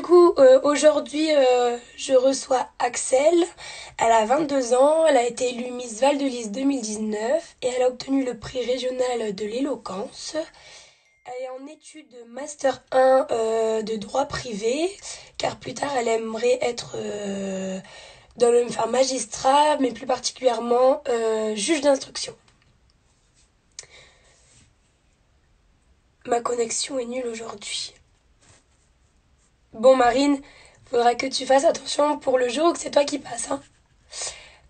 coup, aujourd'hui, je reçois Axel. Elle a 22 ans, elle a été élue Miss Val de Lys 2019 et elle a obtenu le prix régional de l'éloquence. Elle est en études de Master 1 de droit privé, car plus tard, elle aimerait être enfin, magistrat, mais plus particulièrement juge d'instruction. Ma connexion est nulle aujourd'hui. Bon, Marine, faudra que tu fasses attention pour le jour où c'est toi qui passes, hein.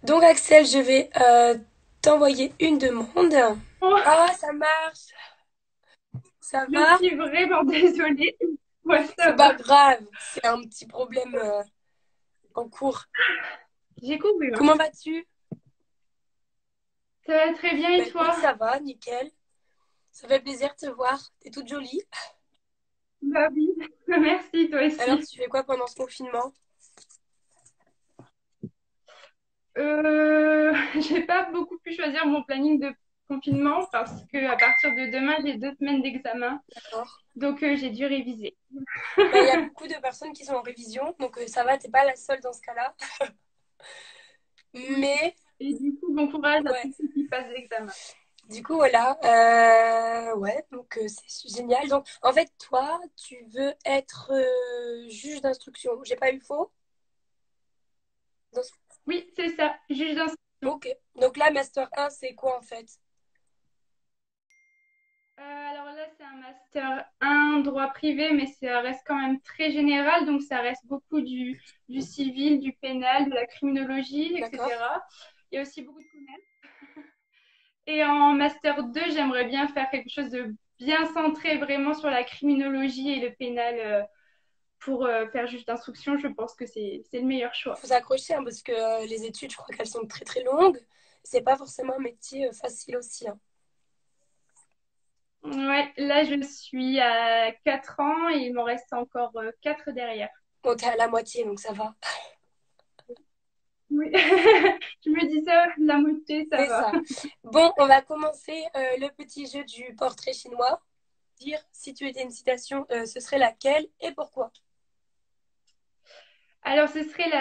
Donc Axel, je vais t'envoyer une demande. Oh, Ah, ça marche. Ça je va? suis vraiment désolée. Ouais, ça C'est pas va. grave. C'est un petit problème en cours. J'ai couru, hein. Comment vas-tu? Ça va très bien Bah et écoute, toi? ça va, nickel. Ça fait plaisir de te voir. T'es toute jolie. Bah oui, merci, toi Alors, aussi. tu fais quoi pendant ce confinement? J'ai pas beaucoup pu choisir mon planning de confinement parce que à partir de demain, j'ai 2 semaines d'examen. D'accord. Donc, j'ai dû réviser. Bah, il y a beaucoup de personnes qui sont en révision, donc ça va, t'es pas la seule dans ce cas-là. Oui. Mais, Et du coup, bon courage à ouais. tous ceux qui passent l'examen. Du coup, voilà. Ouais, donc c'est génial. Donc, en fait, toi, tu veux être juge d'instruction. J'ai pas eu faux? Dans ce- Oui, c'est ça, juge d'instruction. Ok. Donc là, Master 1, c'est quoi en fait? Alors là, c'est un master 1 droit privé, mais ça reste quand même très général, donc ça reste beaucoup du civil, du pénal, de la criminologie, D'accord. etc. Il y a aussi beaucoup de commerce. Et en master 2, j'aimerais bien faire quelque chose de bien centré vraiment sur la criminologie et le pénal pour faire juge d'instruction. Je pense que c'est le meilleur choix. Faut s'accrocher hein, parce que les études, je crois qu'elles sont très très longues. C'est pas forcément un métier facile aussi, hein. Ouais, là, je suis à 4 ans et il m'en reste encore 4 derrière. Bon, t'es à la moitié, donc ça va. Oui, je me dis ça, la moitié, ça C'est va. ça. Bon, on va commencer le petit jeu du portrait chinois. Dire si tu étais une citation, ce serait laquelle et pourquoi? Alors, ce serait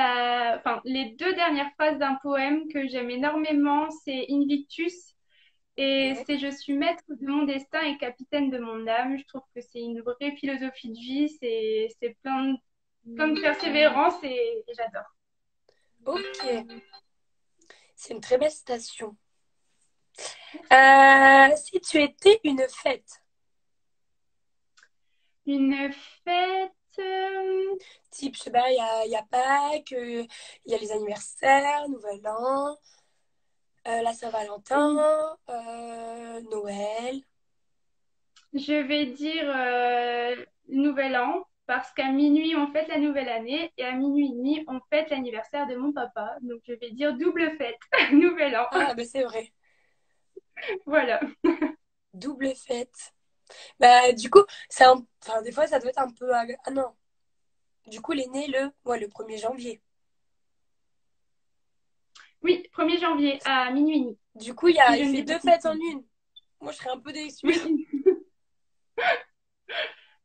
enfin, les 2 dernières phrases d'un poème que j'aime énormément. C'est Invictus et Ok. c'est Je suis maître de mon destin et capitaine de mon âme. Je trouve que c'est une vraie philosophie de vie. C'est plein de persévérance et j'adore. Ok. C'est une très belle citation. Si tu étais une fête, Une fête. type, je sais pas, il y a Pâques, il y a les anniversaires, Nouvel An, la Saint-Valentin, Noël. Je vais dire Nouvel An, parce qu'à minuit, on fête la nouvelle année et à minuit et demi, on fête l'anniversaire de mon papa. Donc, je vais dire double fête, Nouvel An. Ah, bah c'est vrai. Voilà. Double fête. Bah, du coup, enfin, des fois, ça doit être un peu. Ah non. Du coup, il est né ouais, le 1er janvier. Oui, 1er janvier à minuit et demi, Du coup, si je il ne fait dis pas deux de fêtes en bêtises. une. Moi, je serais un peu déçue. Oui,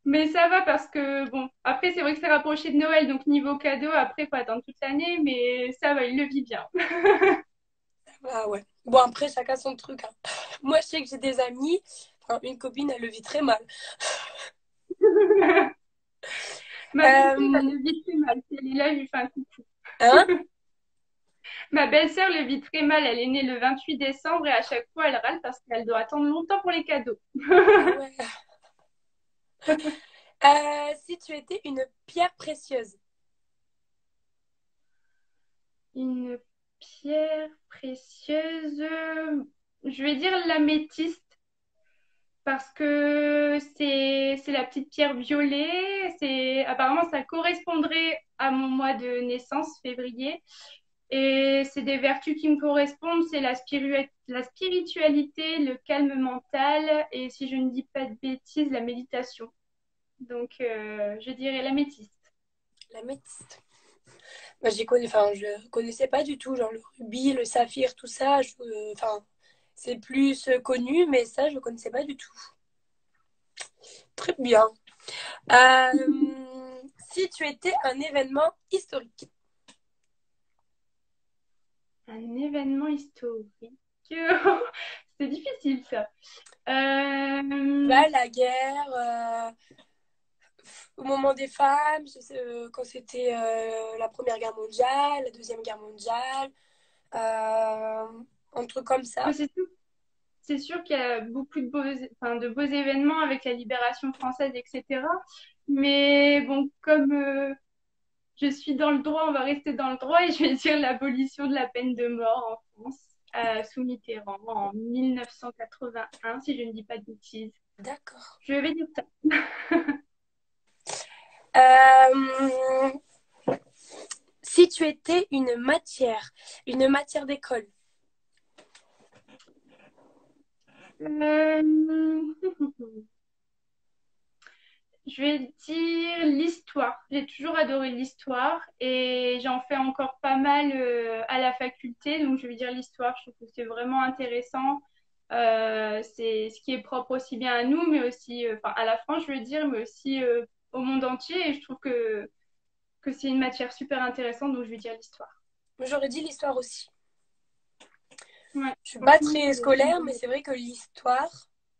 mais ça va parce que, bon, après, c'est vrai que c'est rapproché de Noël, donc niveau cadeau, après, il faut attendre toute l'année, mais ça va, il le vit bien. Ah ouais. Bon, après, chacun son truc, hein. Moi, je sais que j'ai des amis. Enfin, une copine, elle le vit très mal. Ma belle-sœur, elle Euh, le vit très mal. Si elle est là, je lui fais un coucou. hein? Ma belle-sœur le vit très mal. Elle est née le 28 décembre et à chaque fois, elle râle parce qu'elle doit attendre longtemps pour les cadeaux. Ah ouais. Si tu étais une pierre précieuse. Une pierre précieuse, je vais dire l'améthyste parce que c'est la petite pierre violet. C'est apparemment ça correspondrait à mon mois de naissance, février. Et c'est des vertus qui me correspondent, c'est la spiritualité, le calme mental et si je ne dis pas de bêtises, la méditation. Donc, je dirais l'améthyste. La métiste. Moi, enfin, je connaissais pas du tout, genre le rubis, le saphir, tout ça. Enfin, c'est plus connu, mais ça, je connaissais pas du tout. Très bien. Euh, Si tu étais un événement historique. Un événement historique. C'est difficile ça. Bah, la guerre, au moment des femmes, quand c'était la Première Guerre mondiale, la Deuxième Guerre mondiale, euh, un truc comme bah, ça. c'est sûr qu'il y a beaucoup enfin, de beaux événements avec la libération française, etc. Mais bon, comme je suis dans le droit, on va rester dans le droit et je vais dire l'abolition de la peine de mort en France sous Mitterrand en 1981, si je ne dis pas de bêtises. D'accord. Je vais dire ça. Euh, si tu étais une matière d'école. Euh, Je vais dire l'histoire. J'ai toujours adoré l'histoire et j'en fais encore pas mal à la faculté. Donc, je vais dire l'histoire. Je trouve que c'est vraiment intéressant. C'est ce qui est propre aussi bien à nous, mais aussi enfin, à la France, je veux dire, mais aussi au monde entier. Et je trouve que c'est une matière super intéressante. Donc, je vais dire l'histoire. J'aurais dit l'histoire aussi. Ouais, Je suis pas franchement, très c'est une scolaire, mais bonne. c'est vrai que l'histoire,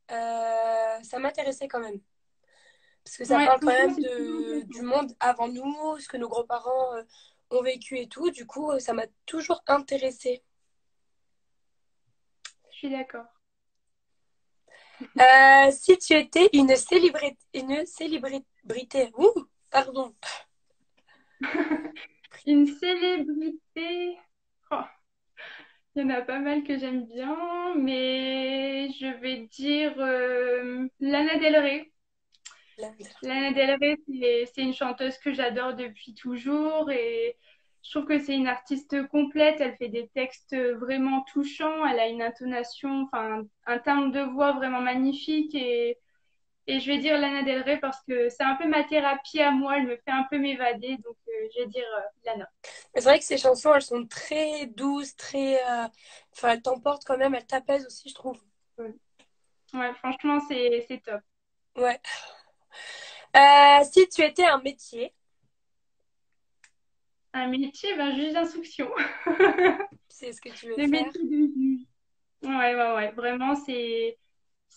ça m'intéressait quand même. Parce que ça Ouais, parle quand franchement, même c'est très du intéressant. monde avant nous, ce que nos grands-parents ont vécu et tout. Du coup, ça m'a toujours intéressée. Je suis d'accord. Si tu étais une célébrité, pardon, Une célébrité. Oh, il y en a pas mal que j'aime bien, mais je vais dire Lana Del Rey. Lana Del Rey, c'est une chanteuse que j'adore depuis toujours et je trouve que c'est une artiste complète. Elle fait des textes vraiment touchants. Elle a une intonation, enfin, un timbre de voix vraiment magnifique et je vais dire Lana Del Rey parce que c'est un peu ma thérapie à moi. Elle me fait un peu m'évader, donc je vais dire Lana. c'est vrai que ces chansons, elles sont très douces, enfin, elles t'emportent quand même, elles t'apaisent aussi, je trouve. Ouais, ouais, franchement, c'est top. Ouais. Si tu étais un métier, Un métier, ben, juge d'instruction. c'est ce que tu veux Le faire. métier de juge. Ouais, ouais, ouais. Vraiment, c'est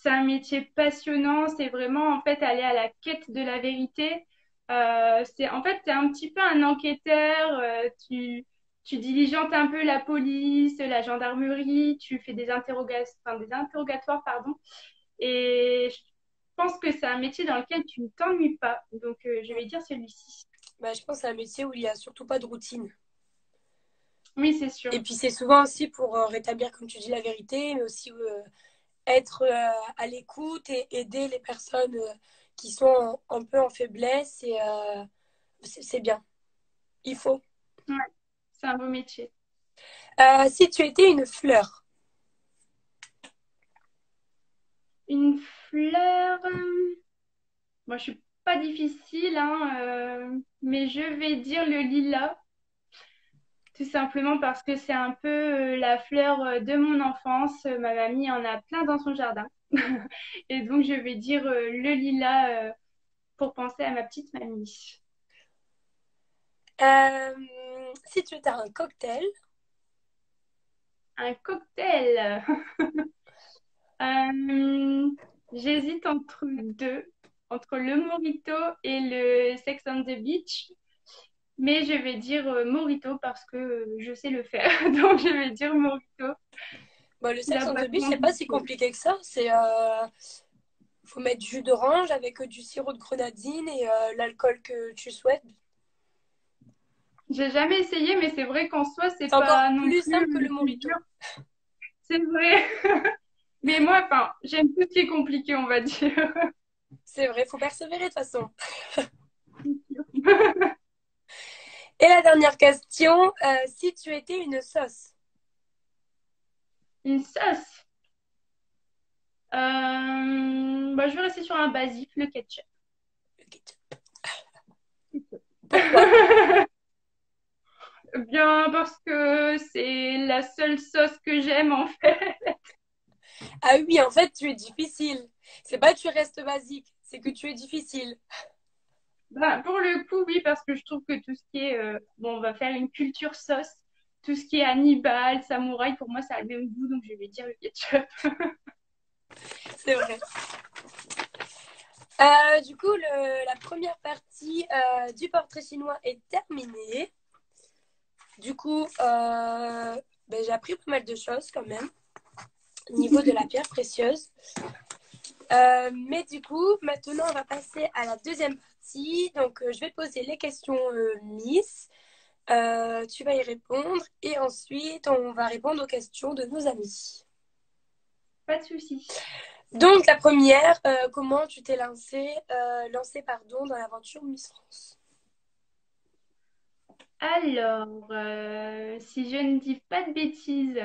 un métier passionnant. C'est vraiment, en fait, aller à la quête de la vérité. En fait, t'es un petit peu un enquêteur. Tu diligentes un peu la police, la gendarmerie. Tu fais des interrogatoires, pardon. Et je pense que c'est un métier dans lequel tu ne t'ennuies pas. Donc, je vais dire celui-ci. Bah, je pense que c'est un métier où il n'y a surtout pas de routine. Oui, c'est sûr. Et puis c'est souvent aussi pour rétablir, comme tu dis, la vérité, mais aussi être à l'écoute et aider les personnes qui sont un peu en faiblesse. Et c'est bien. Il faut. Ouais, c'est un beau métier. Si tu étais une fleur, Une fleur. Moi, je suis pas difficile, hein, mais je vais dire le lilas, tout simplement parce que c'est un peu la fleur de mon enfance. Ma mamie en a plein dans son jardin. Et donc, je vais dire le lilas pour penser à ma petite mamie. euh, si tu étais un cocktail, Un cocktail. Euh, J'hésite entre deux, entre le mojito et le Sex on the Beach. Mais je vais dire Morito parce que je sais le faire. Donc je vais dire Morito, bah, le la Sex on the Beach, boisson c'est pas si du compliqué que ça. Faut mettre du jus d'orange avec du sirop de grenadine et l'alcool que tu souhaites. J'ai jamais essayé, mais c'est vrai qu'en soi, C'est c'est encore pas non plus plus simple que le le plus dur. mojito. C'est vrai. Mais moi, enfin, j'aime tout ce qui est compliqué, on va dire. C'est vrai, faut persévérer de toute façon. Et la dernière question, si tu étais une sauce, Une sauce. Bah, je vais rester sur un basique, le ketchup. le ketchup. Pourquoi? Bien parce que c'est la seule sauce que j'aime en fait. Ah oui, en fait, tu es difficile. C'est pas que tu restes basique, c'est que tu es difficile. Ben, pour le coup, oui, parce que je trouve que tout ce qui est, bon, on va faire une culture sauce, tout ce qui est Hannibal, samouraï, pour moi, ça a le même goût, donc je vais dire le ketchup. C'est vrai. Du coup, la première partie du portrait chinois est terminée. Du coup, j'ai appris pas mal de choses quand même au niveau de la pierre précieuse. Mais du coup, maintenant, on va passer à la deuxième partie. Donc, je vais poser les questions Miss. Tu vas y répondre et ensuite, on va répondre aux questions de nos amis. Pas de souci. Donc, la première, comment tu t'es lancé pardon, dans l'aventure Miss France? Alors, si je ne dis pas de bêtises,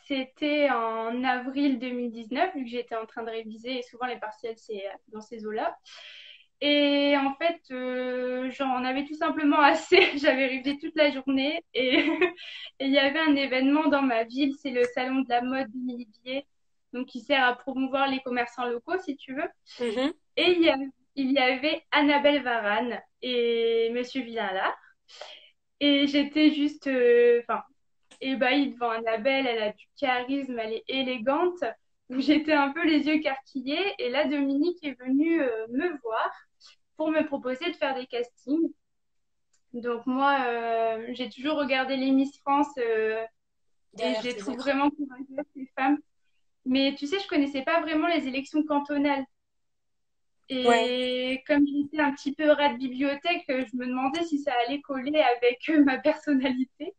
c'était en avril 2019, vu que j'étais en train de réviser, et souvent les partiels, c'est dans ces eaux-là. Et en fait, j'en avais tout simplement assez. J'avais révisé toute la journée et et il y avait un événement dans ma ville, c'est le salon de la mode d'Émilie, donc qui sert à promouvoir les commerçants locaux, si tu veux. Mhm. Et il y avait Annabelle Varane et Monsieur Villalat. Et j'étais juste, enfin, ébahie devant Annabelle. Elle a du charisme, elle est élégante. Donc j'étais un peu les yeux écarquillés. Et là, Dominique est venu me voir pour me proposer de faire des castings. Donc moi, j'ai toujours regardé les Miss France et je Derrière les tes trouve écrans. vraiment courageuses, ces femmes. Mais tu sais, je connaissais pas vraiment les élections cantonales. Ouais. Et comme j'étais un petit peu rat de bibliothèque, je me demandais si ça allait coller avec ma personnalité.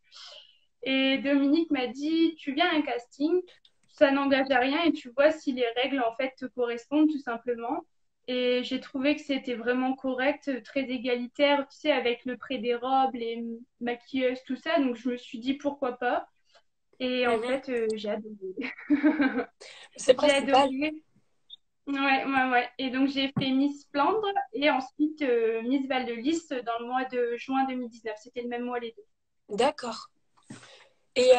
Et Dominique m'a dit, tu viens à un casting, ça n'engage à rien et tu vois si les règles en fait te correspondent tout simplement. Et j'ai trouvé que c'était vraiment correct, très égalitaire, tu sais, avec le prêt des robes, les maquilleuses, tout ça. Donc je me suis dit pourquoi pas. Et en Mhm. fait, j'ai adoré. C'est J'ai principal. adoré. Ouais, ouais, ouais. Et donc j'ai fait Miss Flandre et ensuite Miss Val de Lys dans le mois de juin 2019. C'était le même mois les deux. D'accord. Et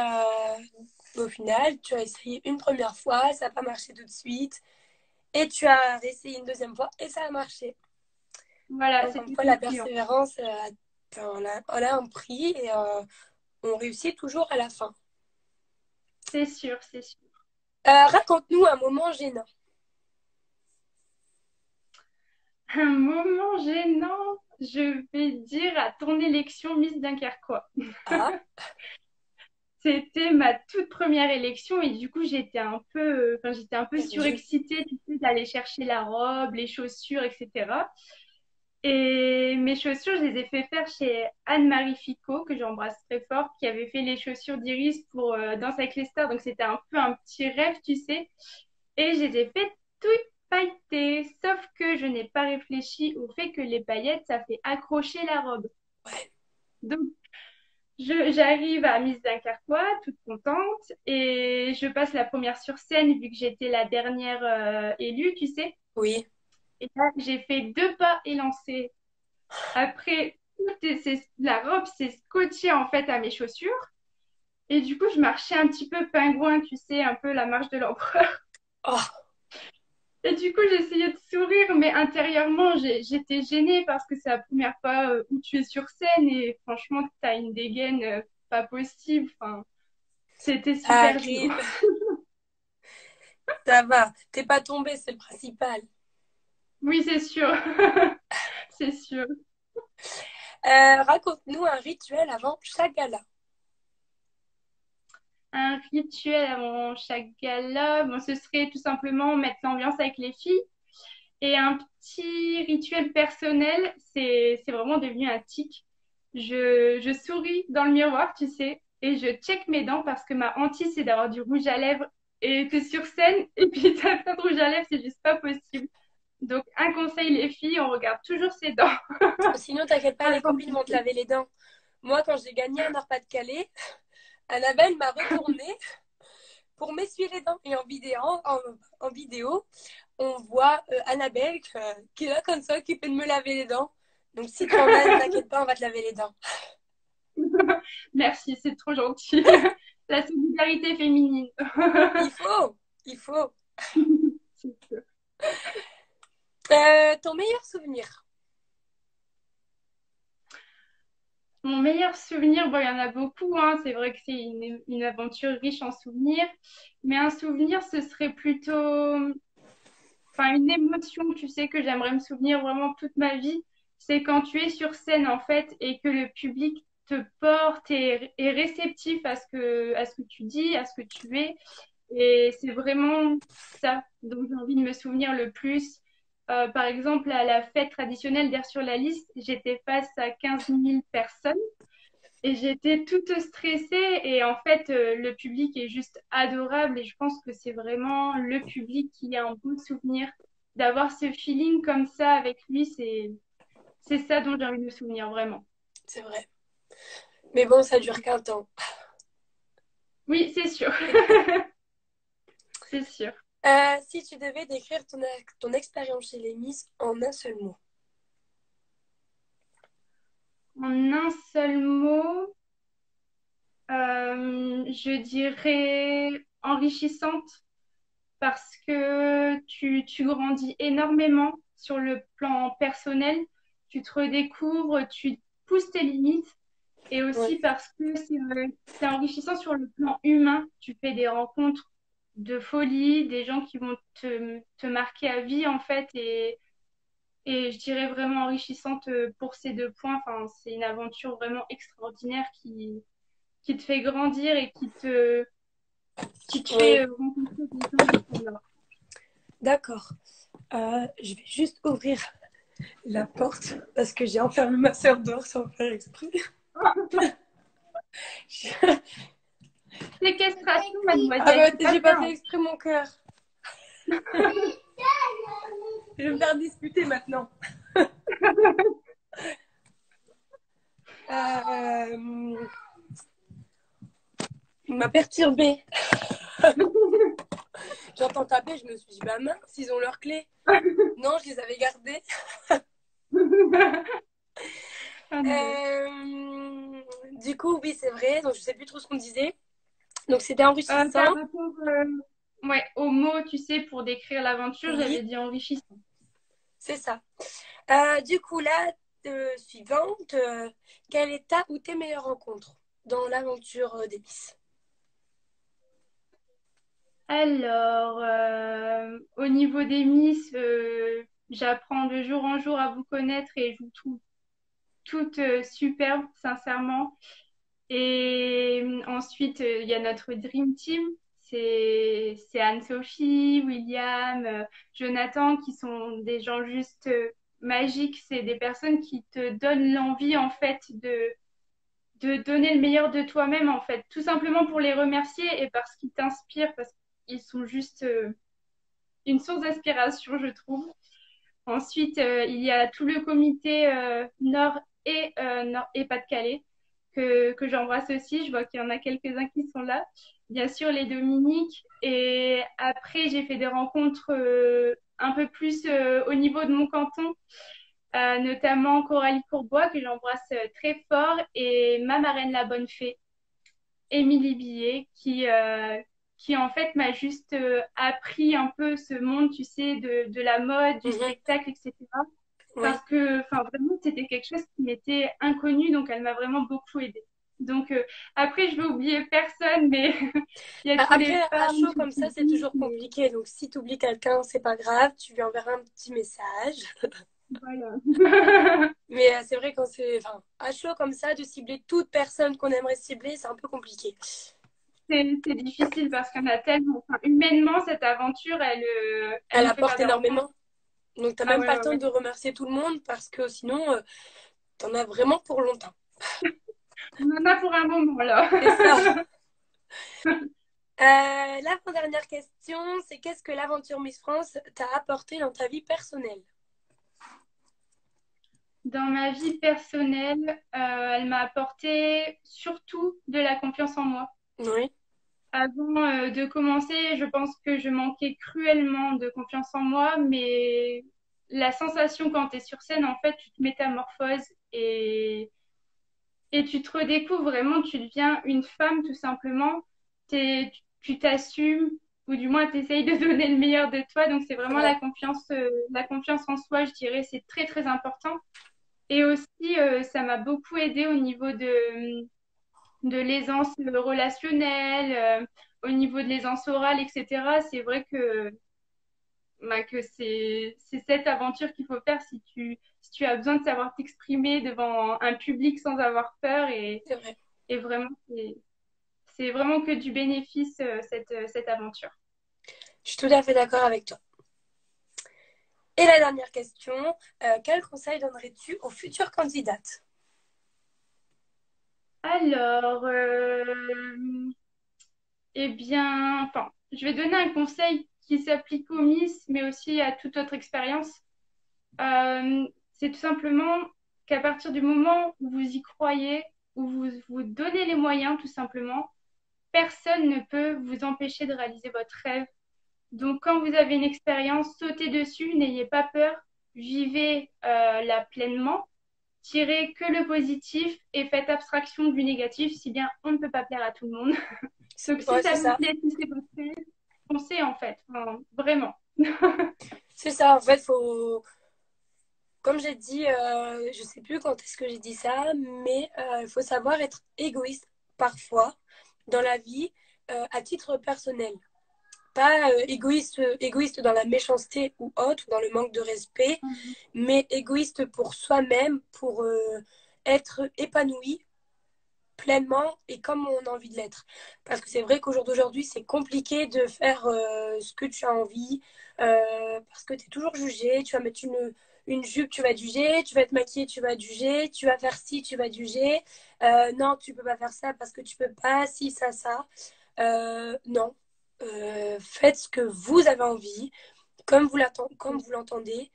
au final, tu as essayé une première fois, ça n'a pas marché tout de suite. Et tu as essayé une deuxième fois et ça a marché. Voilà, Donc, comme c'était quoi, la concluant. persévérance, on a un prix et on réussit toujours à la fin. C'est sûr, c'est sûr. Raconte-nous un moment gênant. Un moment gênant, je vais dire à ton élection Miss Dunkerquois. Ah, C'était ma toute première élection et du coup j'étais un peu, enfin j'étais un peu perdu. surexcitée, tu sais, d'aller chercher la robe, les chaussures, etc. Et mes chaussures, je les ai fait faire chez Anne-Marie Ficot, que j'embrasse très fort, qui avait fait les chaussures d'Iris pour Danse avec les stars. Donc c'était un peu un petit rêve, tu sais. Et je les ai fait toutes pailletées. Sauf que je n'ai pas réfléchi au fait que les paillettes, ça fait accrocher la robe. Ouais. Donc j'arrive à Miss Dunkerquois, toute contente, et je passe la première sur scène, vu que j'étais la dernière élue, tu sais. Oui. Et là, j'ai fait deux pas élancés. Après, la robe s'est scotchée en fait à mes chaussures. Et du coup, je marchais un petit peu pingouin, tu sais, un peu la marche de l'empereur. Oh, Et du coup, j'essayais de sourire, mais intérieurement, j'étais gênée parce que c'est la première fois où tu es sur scène et franchement, tu as une dégaine pas possible. Enfin, c'était ça super dur. arrive. Ça va. T'es pas tombé, c'est le principal. Oui, c'est sûr. C'est sûr. Raconte-nous un rituel avant chaque gala. Un rituel avant chaque gala, bon, ce serait tout simplement mettre l'ambiance avec les filles. Et un petit rituel personnel, c'est vraiment devenu un tic. Je souris dans le miroir, tu sais, et je check mes dents parce que ma hantise, c'est d'avoir du rouge à lèvres. Et t'es sur scène, et puis t'as pas de rouge à lèvres, c'est juste pas possible. Donc, un conseil, les filles, on regarde toujours ses dents. Sinon, t'inquiète pas, les Avant copines vont te laver les dents. Moi, quand j'ai gagné un Nord-Pas-de-Calais, Annabelle m'a retournée pour m'essuyer les dents. Et en vidéo, on voit Annabelle qui est là comme ça, qui peut me laver les dents. Donc, si tu en as, ne t'inquiète pas, on va te laver les dents. Merci, c'est trop gentil. La solidarité féminine. Il faut, il faut. Ton meilleur souvenir. Mon meilleur souvenir, bon, il y en a beaucoup, hein. C'est vrai que c'est une aventure riche en souvenirs. Mais un souvenir, ce serait plutôt, enfin, une émotion, tu sais, que j'aimerais me souvenir vraiment toute ma vie. C'est quand tu es sur scène, en fait, et que le public te porte et est réceptif à ce que tu dis, à ce que tu es. Et c'est vraiment ça dont j'ai envie de me souvenir le plus. Par exemple, à la fête traditionnelle d'Air sur la liste, j'étais face à 15 000 personnes. Et j'étais toute stressée et en fait, le public est juste adorable et je pense que c'est vraiment le public qui a un bon souvenir. D'avoir ce feeling comme ça avec lui, c'est ça dont j'ai envie de me souvenir vraiment. C'est vrai. Mais bon, ça dure qu'un temps. Oui, c'est sûr. C'est sûr. Si tu devais décrire ton expérience chez les Miss en un seul mot. En un seul mot, je dirais enrichissante parce que tu grandis énormément sur le plan personnel, tu te redécouvres, tu pousses tes limites et Ouais. aussi parce que c'est enrichissant sur le plan humain. Tu fais des rencontres de folie, des gens qui vont te marquer à vie en fait et je dirais vraiment enrichissante pour ces deux points. Enfin, c'est une aventure vraiment extraordinaire qui te fait grandir et qui te Oui, fait rencontrer des gens incroyables. d'accord. Je vais juste ouvrir la porte parce que j'ai enfermé ma sœur dehors sans faire exprès. Séquestration, Ah mademoiselle, bah, c'est pas j'ai pas fait bien. exprès mon cœur. Je vais me faire disputer maintenant. Euh, il m'a perturbée. J'entends taper, je me suis dit, bah mince, ils ont leurs clés. Non, je les avais gardées. Ah non. Du coup, oui, c'est vrai. Donc, je sais plus trop ce qu'on disait. Donc, c'était Par enrichissant. rapport ouais, au mot, tu sais, pour décrire l'aventure, Oui, j'avais dit enrichissant. c'est ça. Du coup, là, suivante, quelle est ta ou tes meilleures rencontres dans l'aventure des Miss? Alors, au niveau des Miss, j'apprends de jour en jour à vous connaître et je vous trouve toutes superbes, sincèrement. Et ensuite, il y a notre Dream Team. C'est Anne-Sophie, William, Jonathan, qui sont des gens juste magiques. C'est des personnes qui te donnent l'envie, en fait, de donner le meilleur de toi-même, en fait. Tout simplement pour les remercier et parce qu'ils t'inspirent, parce qu'ils sont juste une source d'inspiration, je trouve. Ensuite, il y a tout le comité Nord et Pas-de-Calais que j'embrasse aussi. Je vois qu'il y en a quelques-uns qui sont là. Bien sûr, les Dominiques. Et après, j'ai fait des rencontres un peu plus au niveau de mon canton, notamment Coralie Courbois, que j'embrasse très fort, et ma marraine la bonne fée, Émilie Billet, qui en fait m'a juste appris un peu ce monde, tu sais, de la mode, du Mhm. spectacle, etc. Oui. Parce que, enfin, vraiment, c'était quelque chose qui m'était inconnu, donc elle m'a vraiment beaucoup aidée. Donc, après, je vais oublier personne, mais il y a tous Après, les à femmes, chaud tout le comme ça, c'est public, toujours mais compliqué. Donc, si tu oublies quelqu'un, c'est pas grave. Tu lui enverras un petit message. voilà. Mais c'est vrai, quand c'est enfin, à chaud comme ça, de cibler toute personne qu'on aimerait cibler, c'est un peu compliqué. C'est difficile parce qu'il y en a tellement. Enfin, humainement, cette aventure, elle Elle nous fait faire apporte des rencontres. énormément. Donc, t'as Ah même ouais, pas le ouais, temps ouais. de remercier tout le monde parce que sinon, t'en as vraiment pour longtemps. On en a pour un moment, là. C'est ça. L'avant-dernière question, c'est qu'est-ce que l'aventure Miss France t'a apporté dans ta vie personnelle? Dans ma vie personnelle, elle m'a apporté surtout de la confiance en moi. Oui. Avant de commencer, je pense que je manquais cruellement de confiance en moi, mais la sensation quand tu es sur scène, en fait, tu te métamorphoses et tu te redécouvres vraiment, tu deviens une femme tout simplement. Tu t'assumes, ou du moins tu essayes de donner le meilleur de toi. Donc c'est vraiment Ouais. la confiance en soi, je dirais, c'est très très important. Et aussi, ça m'a beaucoup aidé au niveau de l'aisance relationnelle, au niveau de l'aisance orale, etc. C'est vrai que c'est cette aventure qu'il faut faire si tu as besoin de savoir t'exprimer devant un public sans avoir peur. C'est vrai. Et vraiment, c'est vraiment que du bénéfice, cette aventure. Je suis tout à fait d'accord avec toi. Et la dernière question, quel conseil donnerais-tu aux futures candidates? Alors, eh bien, enfin, je vais donner un conseil qui s'applique aux Miss, mais aussi à toute autre expérience. C'est tout simplement qu'à partir du moment où vous y croyez, où vous vous donnez les moyens, tout simplement, personne ne peut vous empêcher de réaliser votre rêve. Donc, quand vous avez une expérience, sautez dessus, n'ayez pas peur, vivez la pleinement, tirez que le positif et faites abstraction du négatif, si bien on ne peut pas plaire à tout le monde. Donc, si Ouais, ça c'est vous ça. plaît, si c'est votre rêve, foncez en fait, enfin, vraiment. C'est ça, en fait, faut, comme j'ai dit, je sais plus quand est-ce que j'ai dit ça, mais il faut savoir être égoïste parfois dans la vie, à titre personnel. Pas égoïste dans la méchanceté ou autre, dans le manque de respect, mais égoïste pour soi-même, pour être épanoui pleinement et comme on a envie de l'être. Parce que c'est vrai qu'au jour d'aujourd'hui, c'est compliqué de faire ce que tu as envie, parce que tu es toujours jugé, tu vas mettre une jupe, tu vas être jugé, tu vas te maquiller, tu vas être jugé, tu vas faire ci, tu vas être jugé, non, tu peux pas faire ça parce que tu peux pas, si, ça. Non. Faites ce que vous avez envie, comme vous l'entendez,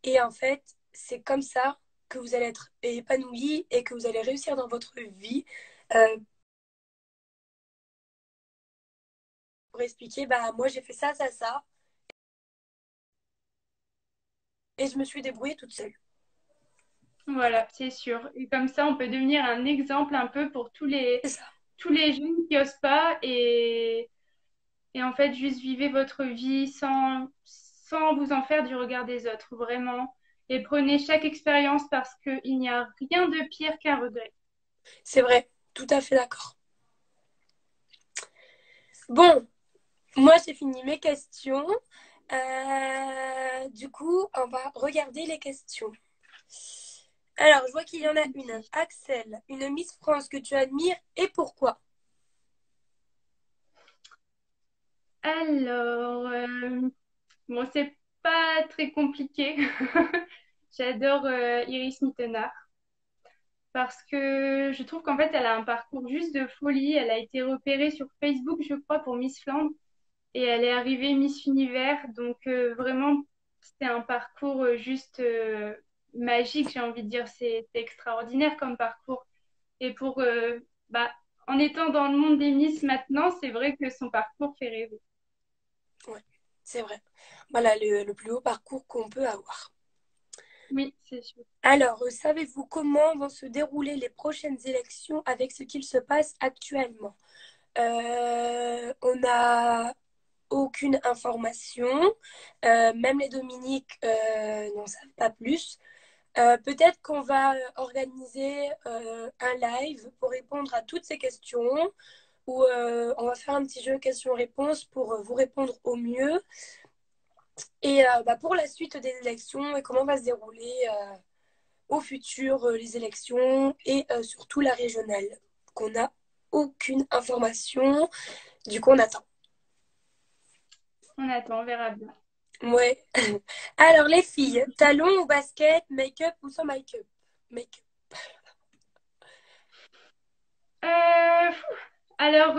et en fait, c'est comme ça que vous allez être épanoui et que vous allez réussir dans votre vie. Euh, pour expliquer, bah moi j'ai fait ça, et je me suis débrouillée toute seule. Voilà, c'est sûr. Et comme ça, on peut devenir un exemple un peu pour C'est ça. tous les jeunes qui osent pas et en fait, juste vivez votre vie sans vous en faire du regard des autres, vraiment. Et prenez chaque expérience parce qu'il n'y a rien de pire qu'un regret. C'est vrai, tout à fait d'accord. Bon, moi j'ai fini mes questions. Du coup, on va regarder les questions. Alors, je vois qu'il y en a une. Axel, une Miss France que tu admires et pourquoi? Alors, bon, c'est pas très compliqué. J'adore Iris Mittenard parce que je trouve qu'en fait, elle a un parcours juste de folie. Elle a été repérée sur Facebook, je crois, pour Miss Flandre et elle est arrivée Miss Univers. Donc, vraiment, c'est un parcours juste magique, j'ai envie de dire. C'est extraordinaire comme parcours. Et bah, en étant dans le monde des Miss maintenant, c'est vrai que son parcours fait rêver. Ouais, c'est vrai. Voilà le plus haut parcours qu'on peut avoir. Oui, c'est sûr. Alors, savez-vous comment vont se dérouler les prochaines élections avec ce qu'il se passe actuellement? On n'a aucune information. Même les Dominiques n'en savent pas plus. Peut-être qu'on va organiser un live pour répondre à toutes ces questions ou on va faire un petit jeu questions-réponses pour vous répondre au mieux. Et bah, pour la suite des élections et comment va se dérouler au futur les élections et surtout la régionale, qu'on n'a aucune information. Du coup, on attend. On attend, on verra bien. Ouais. Alors, les filles, talons ou basket, make-up ou sans make-up? Make-up. Euh, alors,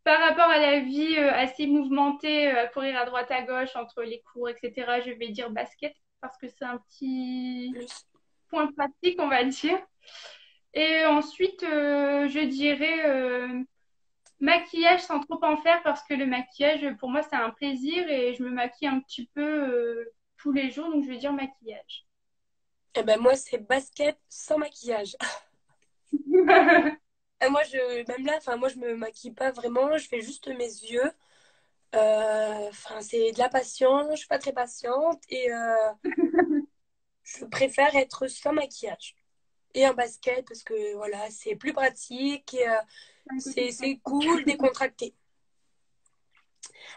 par rapport à la vie assez mouvementée, à courir à droite à gauche entre les cours, etc., je vais dire basket parce que c'est un petit Plus. point pratique, on va dire. Et ensuite, je dirais maquillage sans trop en faire parce que le maquillage, pour moi, c'est un plaisir et je me maquille un petit peu tous les jours, donc je vais dire maquillage. Eh ben, moi, c'est basket sans maquillage. Moi, même là, enfin, moi, je me maquille pas vraiment, je fais juste mes yeux. Enfin, c'est de la patience, je suis pas très patiente. Et je préfère être sans maquillage et un basket parce que voilà, c'est plus pratique et Un côté c'est pratique. cool, décontracté.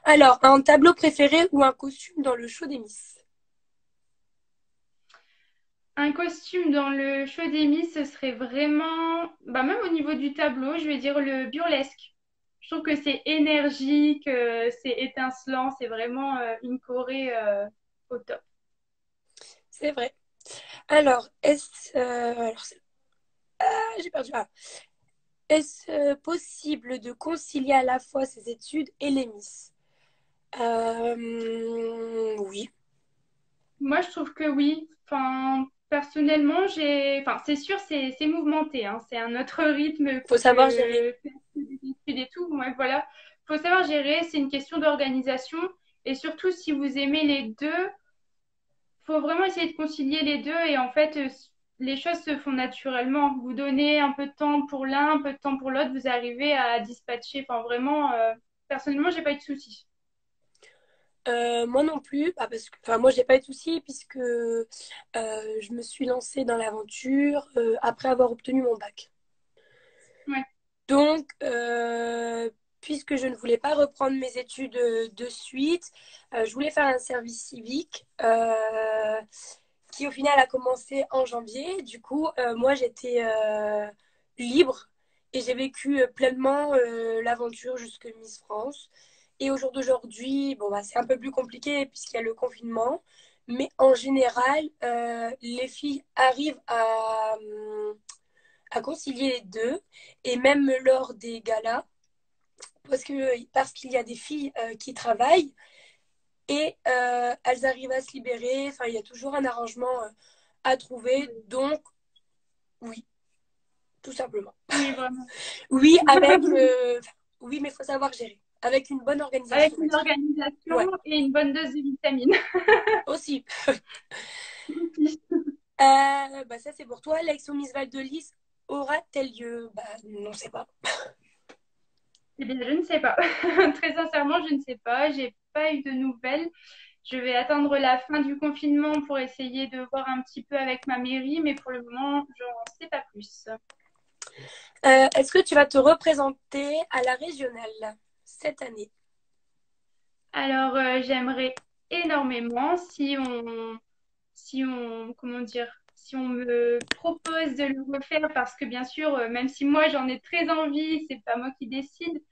Alors, un tableau préféré ou un costume dans le show des Miss? Un costume dans le show d'Émis, ce serait vraiment, bah, même au niveau du tableau, je vais dire le burlesque. Je trouve que c'est énergique, c'est étincelant, c'est vraiment une choré au top. C'est vrai. Alors, j'ai perdu. Ah. Est-ce possible de concilier à la fois ses études et les Miss? Oui. Moi, je trouve que oui. Enfin, personnellement, enfin, c'est sûr, c'est mouvementé, hein. C'est un autre rythme Faut savoir gérer. que des études et tout. Ouais, voilà. Faut savoir gérer. C'est une question d'organisation. Et surtout, si vous aimez les deux, faut vraiment essayer de concilier les deux. Et en fait, les choses se font naturellement. Vous donnez un peu de temps pour l'un, un peu de temps pour l'autre, vous arrivez à dispatcher. Enfin, vraiment, personnellement, j'ai pas eu de soucis. Moi non plus, bah, parce que, enfin, moi j'ai pas eu de soucis puisque je me suis lancée dans l'aventure après avoir obtenu mon bac. Ouais. Donc, puisque je ne voulais pas reprendre mes études de suite, je voulais faire un service civique qui au final a commencé en janvier. Du coup, moi j'étais libre et j'ai vécu pleinement l'aventure jusque Miss France. Et au jour d'aujourd'hui, bon, bah, c'est un peu plus compliqué puisqu'il y a le confinement. Mais en général, les filles arrivent à concilier les deux. Et même lors des galas, parce qu'il y a des filles qui travaillent et elles arrivent à se libérer. Enfin, il y a toujours un arrangement à trouver. Donc, oui, tout simplement. Oui, vraiment. Oui, oui, mais il faut savoir gérer. Avec une bonne organisation, Avec on va une dire. organisation Ouais, et une bonne dose de vitamines. aussi. Bah, ça, c'est pour toi. L'élection Miss Val de Lys aura-t-elle lieu? Bah, non, c'est pas. Eh bien, je ne sais pas. Très sincèrement, je ne sais pas. J'ai pas eu de nouvelles. Je vais attendre la fin du confinement pour essayer de voir un petit peu avec ma mairie, mais pour le moment, je n'en sais pas plus. Est-ce que tu vas te représenter à la régionale cette année? Alors, j'aimerais énormément comment dire, si on me propose de le refaire, parce que bien sûr, même si moi j'en ai très envie, c'est pas moi qui décide.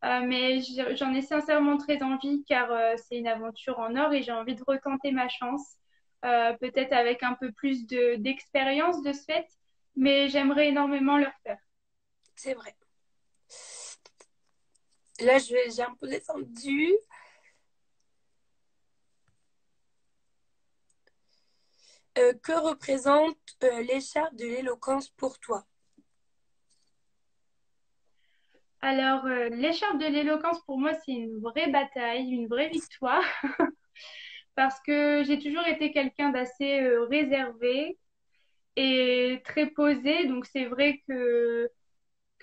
Mais j'en ai sincèrement très envie car c'est une aventure en or et j'ai envie de retenter ma chance, peut-être avec un peu plus d'expérience de ce fait, mais j'aimerais énormément le refaire. C'est vrai. Là, j'ai un peu descendu. Que représente l'écharpe de l'éloquence pour toi? Alors, l'écharpe de l'éloquence, pour moi, c'est une vraie bataille, une vraie victoire, parce que j'ai toujours été quelqu'un d'assez réservé et très posé, donc c'est vrai que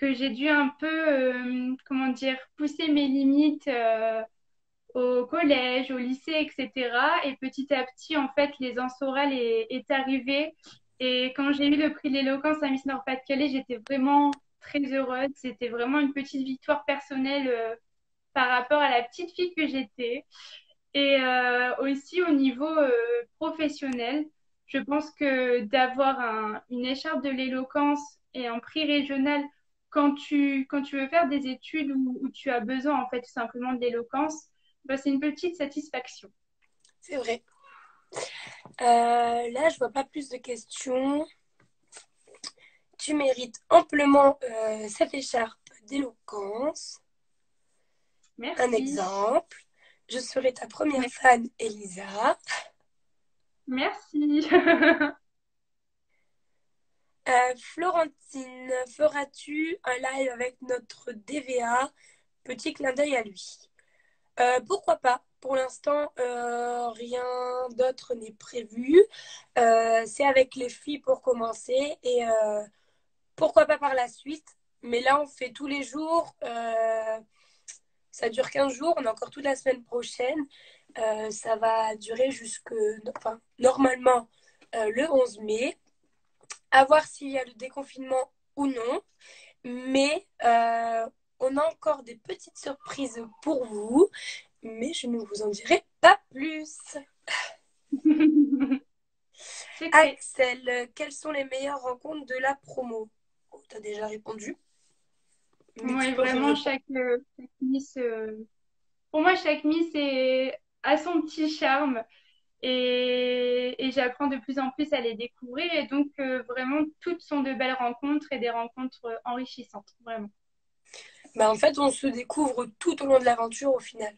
j'ai dû un peu, comment dire, pousser mes limites. Au collège, au lycée, etc. Et petit à petit, en fait, les Sorel est arrivé. Et quand j'ai eu le prix de l'éloquence à Miss Nord-Pas-de-Calais, j'étais vraiment très heureuse. C'était vraiment une petite victoire personnelle par rapport à la petite fille que j'étais. Et aussi au niveau professionnel, je pense que d'avoir une écharpe de l'éloquence et un prix régional quand tu veux faire des études où tu as besoin en fait tout simplement de l'éloquence, bah, c'est une petite satisfaction. C'est vrai. Là, je vois pas plus de questions. Tu mérites amplement cette écharpe d'éloquence. Un Merci. exemple. Je serai ta première Ouais. fan, Elisa. Merci. Florentine, feras-tu un live avec notre DVA? Petit clin d'œil à lui. Pourquoi pas? Pour l'instant, rien d'autre n'est prévu. C'est avec les filles pour commencer et pourquoi pas par la suite. Mais là, on fait tous les jours. Ça dure 15 jours. On a encore toute la semaine prochaine. Ça va durer jusque. Enfin, normalement, le 11 mai, à voir s'il y a le déconfinement ou non. Mais on a encore des petites surprises pour vous, mais je ne vous en dirai pas plus. Secret. Axel, quelles sont les meilleures rencontres de la promo? Oh, tu as déjà répondu, mais tu Oui, peux vraiment, répondre. chaque Miss, pour moi, chaque Miss a son petit charme et j'apprends de plus en plus à les découvrir. Et donc, vraiment, toutes sont de belles rencontres et des rencontres enrichissantes, vraiment. Bah, en fait, on se découvre tout au long de l'aventure au final.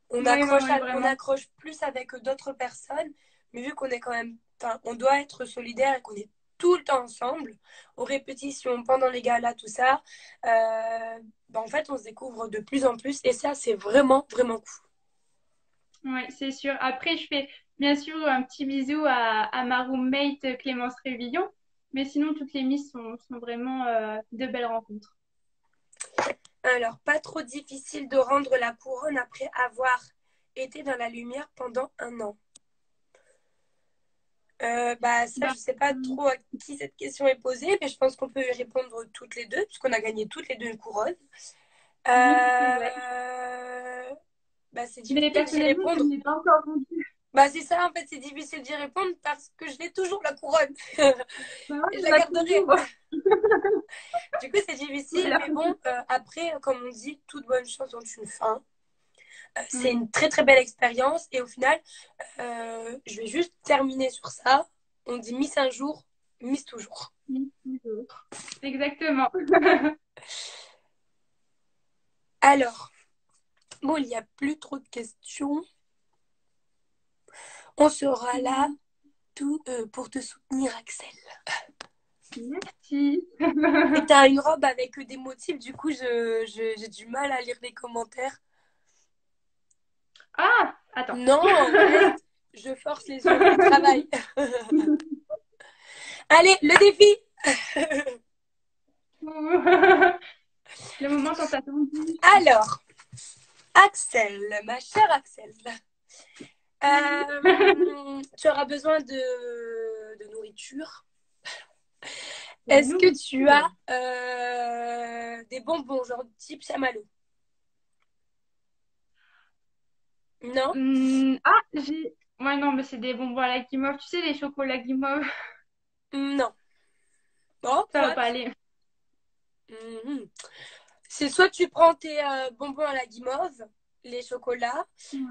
Oui, oui, oui, On vraiment. accroche plus avec d'autres personnes, mais vu qu'on est quand même, enfin, on doit être solidaire et qu'on est tout le temps ensemble, aux répétitions, pendant les galas, tout ça, bah, en fait, on se découvre de plus en plus et ça, c'est vraiment, vraiment cool. Oui, c'est sûr. Après, je fais bien sûr un petit bisou à ma roommate Clémence Révillon, mais sinon, toutes les Miss sont vraiment de belles rencontres. Alors, pas trop difficile de rendre la couronne après avoir été dans la lumière pendant un an. Bah, ça, Ben, je sais pas trop à qui cette question est posée, mais je pense qu'on peut y répondre toutes les deux, puisqu'on a gagné toutes les deux une couronne. oui, c'est vrai. Bah, c'est Mais difficile d'y personnellement, je répondre. n'ai pas encore rendu. Bah, c'est ça, en fait, c'est difficile d'y répondre parce que je l'ai toujours la couronne. Ben ouais, Et je on la a garderai. toujours. Du coup, c'est difficile, Voilà. mais bon, après, comme on dit, toute bonne chose ont une fin. C'est Oui, une très très belle expérience et au final, je vais juste terminer sur ça. On dit Miss un jour, Miss toujours. oui, toujours. Exactement. Alors, bon, il n'y a plus trop de questions. On sera là pour te soutenir, Axel. Merci. Et t'as une robe avec des motifs, du coup, j'ai du mal à lire les commentaires. Ah, attends. Non, reste, je force les yeux, je travaille. Allez, le défi. Le moment tant attendu. Alors, Axel, ma chère Axel, Oui. tu auras besoin de nourriture. La Est-ce que tu as nourriture. des bonbons, genre type chamallow? Non? Ah, j'ai. Ouais, non, mais c'est des bonbons à la guimauve. Tu sais, les chocolats guimauve, Non. Bon, ça va soit. pas aller. Mhm. C'est soit tu prends tes bonbons à la guimauve, les chocolats,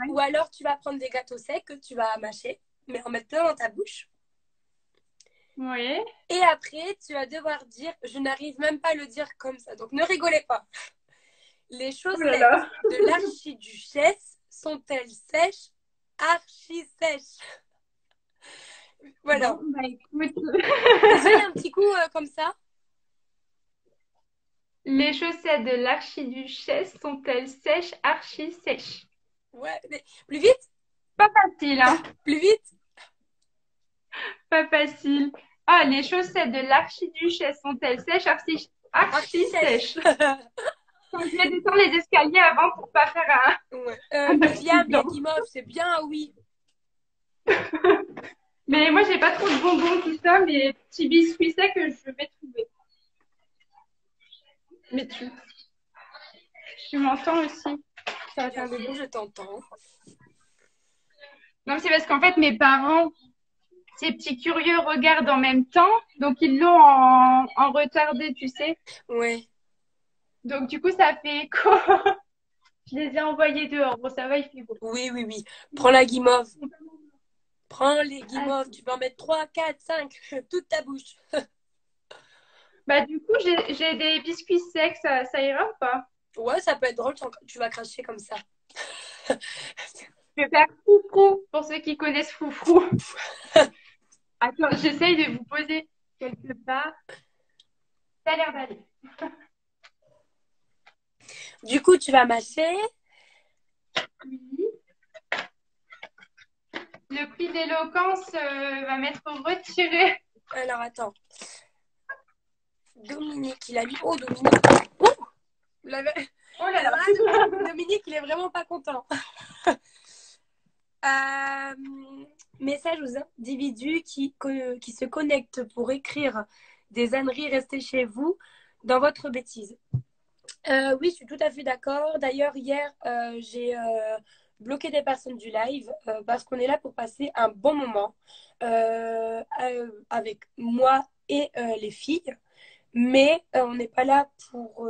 ou Ouais. alors tu vas prendre des gâteaux secs que tu vas mâcher, mais en mettre plein dans ta bouche. Ouais. Et après, tu vas devoir dire, je n'arrive même pas à le dire comme ça, donc ne rigolez pas. Les Oh là chaussettes là. de l'archiduchesse sont-elles sèches, archi sèches? Bon, Voilà. bah écoute. Essaye un petit coup comme ça. Les chaussettes de l'archiduchesse sont-elles sèches, archi sèches? Ouais, mais plus vite, Pas facile, hein? plus vite. Pas facile. Ah, les chaussettes de l'archiduchesse sont-elles sèches, Archi archi sèches. sèches? Donc, je vais descendre les escaliers avant pour pas faire Ouais. un William, les accident. guimauves, c'est bien, ah oui. Mais moi, j'ai pas trop de bonbons, tout ça, mais petits biscuits secs, je vais trouver. Mais tu m'entends aussi? Ça va Bien faire des sûr, bruits. je t'entends. Non, c'est parce qu'en fait, mes parents, ces petits curieux regardent en même temps, donc ils l'ont en retardé, tu sais. Ouais. Donc, du coup, ça fait écho. Je les ai envoyés dehors. Bon, ça va, il fait beau. Oui, oui, oui. Prends la guimauve. Prends les guimauves. Attends. Tu peux en mettre 3, 4, 5, toute ta bouche. Bah, du coup, j'ai des biscuits secs, ça ira ou pas? Ouais, ça peut être drôle, tu vas cracher comme ça. Je vais faire foufrou pour ceux qui connaissent foufrou. Attends, j'essaye de vous poser quelque part. Ça a l'air d'aller. Du coup, tu vas mâcher. Oui. Le prix d'éloquence va m'être retiré. Alors, attends. Dominique, il a mis. Oh, Dominique. Oh, vous l'avez. Oh là Alors là. là, Dominique, il est vraiment pas content. Euh, Message aux individus qui se connectent pour écrire des âneries restées chez vous dans votre bêtise. Oui, je suis tout à fait d'accord. D'ailleurs, hier, j'ai bloqué des personnes du live parce qu'on est là pour passer un bon moment avec moi et les filles. Mais on n'est pas là pour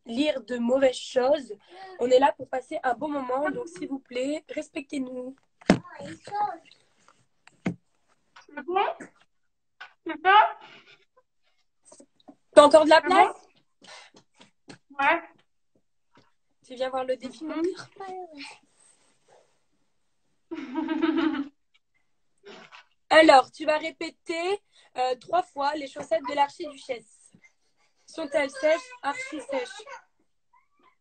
lire de mauvaises choses. On est là pour passer un bon moment. Donc, s'il vous plaît, respectez-nous. C'est bon? C'est ça? T'as encore de la C'est bon? place? Ouais. Tu viens voir le défi, mon cœur? Alors, tu vas répéter 3 fois les chaussettes de l'archiduchesse. Sont-elles sèches, archi sèches?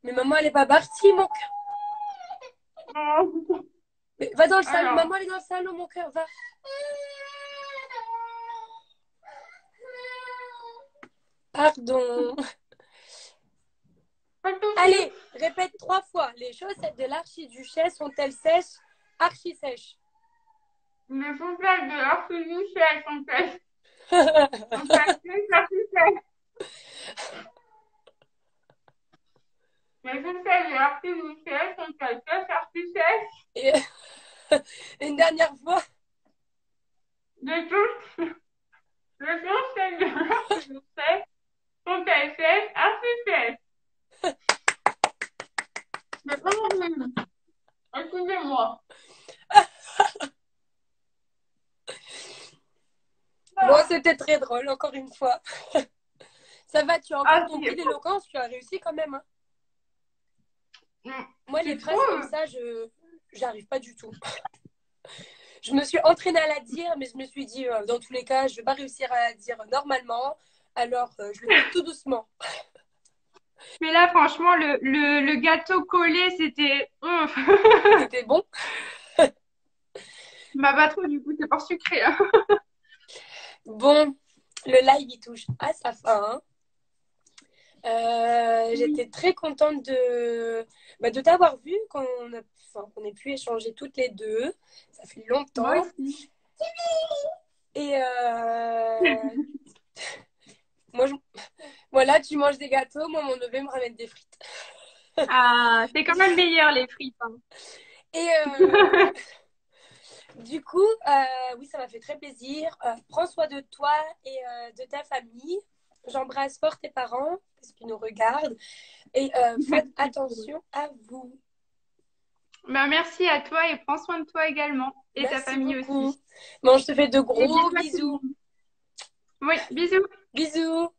Mais maman, elle est pas partie, mon cœur. Mais va dans le salon. Alors, Maman, elle est dans le salon, mon cœur. Va. Pardon. pas de soucis. Allez, répète 3 fois. Les chaussettes de l'archiduchesse sont-elles sèches, archi sèches? Les chaussettes de l'archiduchesse sont sèches. Sont sèches, archi-sèches. Les chaussettes de l'archiduchesse sont sèches, archi-sèches. Et une dernière fois. Les chaussettes de l'archiduchesse sont sèches, archi-sèches. Mais pas mon excusez-moi. Bon, c'était très drôle, encore une fois. Ça va, tu as encore ton prix d'éloquence, tu as réussi quand même. Hein. Moi, les phrases comme ça, j'arrive pas du tout. Je me suis entraînée à la dire, mais je me suis dit, dans tous les cas, je vais pas réussir à la dire normalement. Alors, je le fais tout doucement. Mais là, franchement, le gâteau collé, c'était... C'était bon. Bah, pas trop, du coup, c'est pas sucré. Hein. Bon, le live, il touche à sa fin. J'étais très contente de t'avoir vu, qu'on ait pu échanger toutes les deux. Ça fait longtemps. Moi aussi. Et voilà, tu manges des gâteaux, moi, mon neveu me ramène des frites. Ah, c'est quand même meilleur, les frites. Hein. Et du coup, oui, ça m'a fait très plaisir. Prends soin de toi et de ta famille. J'embrasse fort tes parents parce qu'ils nous regardent. Et faites attention à vous. Bah, merci à toi et prends soin de toi également. Et Merci ta famille beaucoup. aussi. Bon, je te fais de Et gros bisous. Oui, bisous. Bisous.